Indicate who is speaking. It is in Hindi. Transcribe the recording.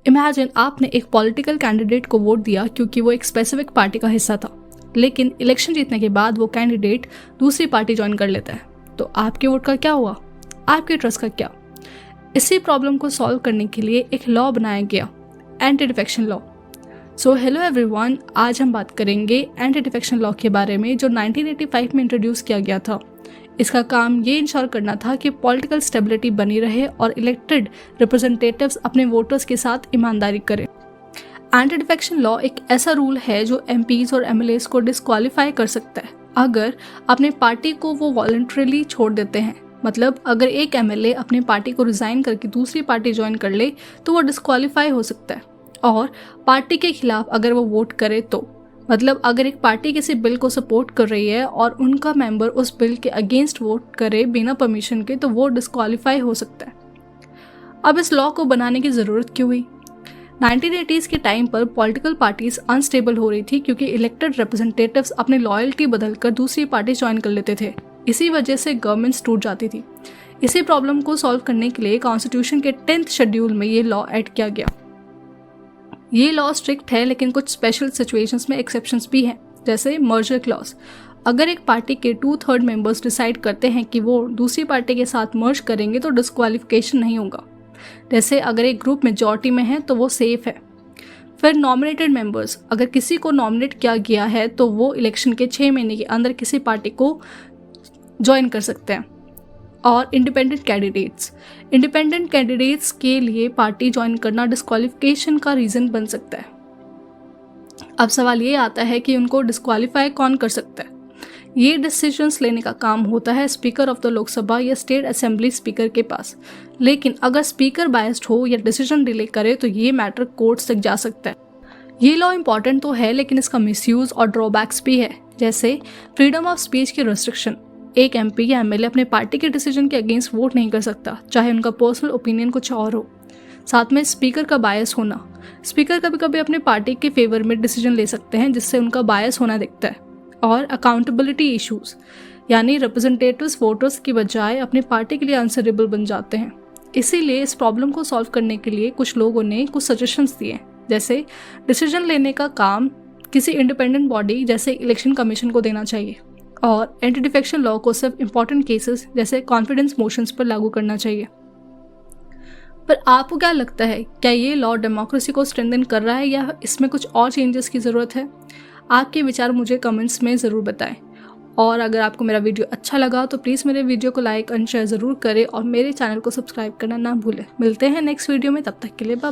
Speaker 1: इमेजिन आपने एक पॉलिटिकल कैंडिडेट को वोट दिया क्योंकि वो एक स्पेसिफिक पार्टी का हिस्सा था, लेकिन इलेक्शन जीतने के बाद वो कैंडिडेट दूसरी पार्टी ज्वाइन कर लेता है, तो आपके वोट का क्या हुआ? आपके ट्रस्ट का क्या? इसी प्रॉब्लम को सॉल्व करने के लिए एक लॉ बनाया गया, anti defection law. So hello everyone, आज हम बात करेंगे एंटी डिफेक्शन लॉ के बारे में, जो 1985 में इंट्रोड्यूस किया गया था। इसका काम ये इंश्योर करना था कि पॉलिटिकल स्टेबिलिटी बनी रहे और इलेक्टेड रिप्रेजेंटेटिव्स अपने वोटर्स के साथ ईमानदारी करें। एंटी डिफेक्शन लॉ एक ऐसा रूल है जो एमपीज और एमएलएस को डिस्क्वालीफाई कर सकता है अगर अपने पार्टी को वो वॉलंटरीली छोड़ देते हैं। मतलब अगर एक एमएलए अपनी पार्टी को रिजाइन करके दूसरी पार्टी ज्वाइन कर ले तो वो डिस्क्वालीफाई हो सकता है। और पार्टी के खिलाफ अगर वो वोट करे तो, मतलब अगर एक पार्टी किसी बिल को सपोर्ट कर रही है और उनका मेंबर उस बिल के अगेंस्ट वोट करे बिना परमिशन के, तो वो डिस्क्वालीफाई हो सकता है। अब इस लॉ को बनाने की ज़रूरत क्यों हुई? 1980s के टाइम पर पॉलिटिकल पार्टीज अनस्टेबल हो रही थी क्योंकि इलेक्टेड रिप्रेजेंटेटिव्स अपनी लॉयल्टी बदलकर दूसरी पार्टी ज्वाइन कर लेते थे। इसी वजह से गवर्नमेंट्स टूट जाती थी। इसी प्रॉब्लम को सॉल्व करने के लिए कॉन्स्टिट्यूशन के 10th शेड्यूल में ये लॉ ऐड किया गया। ये लॉ स्ट्रिक्ट है, लेकिन कुछ स्पेशल सिचुएशंस में एक्सेप्शंस भी हैं, जैसे मर्जर क्लॉज। अगर एक पार्टी के 2/3 मेंबर्स डिसाइड करते हैं कि वो दूसरी पार्टी के साथ मर्ज करेंगे तो डिस्क्वालिफिकेशन नहीं होगा। जैसे अगर एक ग्रुप मेजॉरिटी में है तो वो सेफ है। फिर नॉमिनेटेड मेंबर्स, अगर किसी को नॉमिनेट किया गया है तो वो इलेक्शन के 6 महीने के अंदर किसी पार्टी को ज्वाइन कर सकते हैं। और इंडिपेंडेंट कैंडिडेट्स के लिए पार्टी ज्वाइन करना डिस्क्वालिफिकेशन का रीज़न बन सकता है। अब सवाल ये आता है कि उनको डिस्क्वालीफाई कौन कर सकता है? ये डिसीजंस लेने का काम होता है स्पीकर ऑफ द लोकसभा या स्टेट असेंबली स्पीकर के पास। लेकिन अगर स्पीकर बायस्ड हो या डिसीजन डिले करे तो ये मैटर कोर्ट तक जा सकता है। ये लॉ इंपॉर्टेंट तो है, लेकिन इसका मिसयूज और ड्रॉबैक्स भी है, जैसे फ्रीडम ऑफ स्पीच की रेस्ट्रिक्शन। एक एमपी या एमएलए अपने पार्टी के डिसीजन के अगेंस्ट वोट नहीं कर सकता, चाहे उनका पर्सनल ओपिनियन कुछ और हो। साथ में स्पीकर का बायस होना। स्पीकर कभी कभी अपने पार्टी के फेवर में डिसीजन ले सकते हैं जिससे उनका बायस होना दिखता है। और अकाउंटेबिलिटी इश्यूज, यानी रिप्रेजेंटेटिव्स वोटर्स की बजाय अपनी पार्टी के लिए आंसरेबल बन जाते हैं। इसीलिए इस प्रॉब्लम को सॉल्व करने के लिए कुछ लोगों ने कुछ सजेशंस दिए, जैसे डिसीजन लेने का काम किसी इंडिपेंडेंट बॉडी जैसे इलेक्शन कमीशन को देना चाहिए, और एंटी डिफेक्शन लॉ को सिर्फ इंपॉर्टेंट केसेस जैसे कॉन्फिडेंस मोशंस पर लागू करना चाहिए। पर आपको क्या लगता है, क्या ये लॉ डेमोक्रेसी को स्ट्रेंथन कर रहा है या इसमें कुछ और चेंजेस की ज़रूरत है? आपके विचार मुझे कमेंट्स में ज़रूर बताएं। और अगर आपको मेरा वीडियो अच्छा लगा तो प्लीज़ मेरे वीडियो को लाइक एंड शेयर ज़रूर करें और मेरे चैनल को सब्सक्राइब करना ना भूलें। मिलते हैं नेक्स्ट वीडियो में, तब तक के लिए बाय।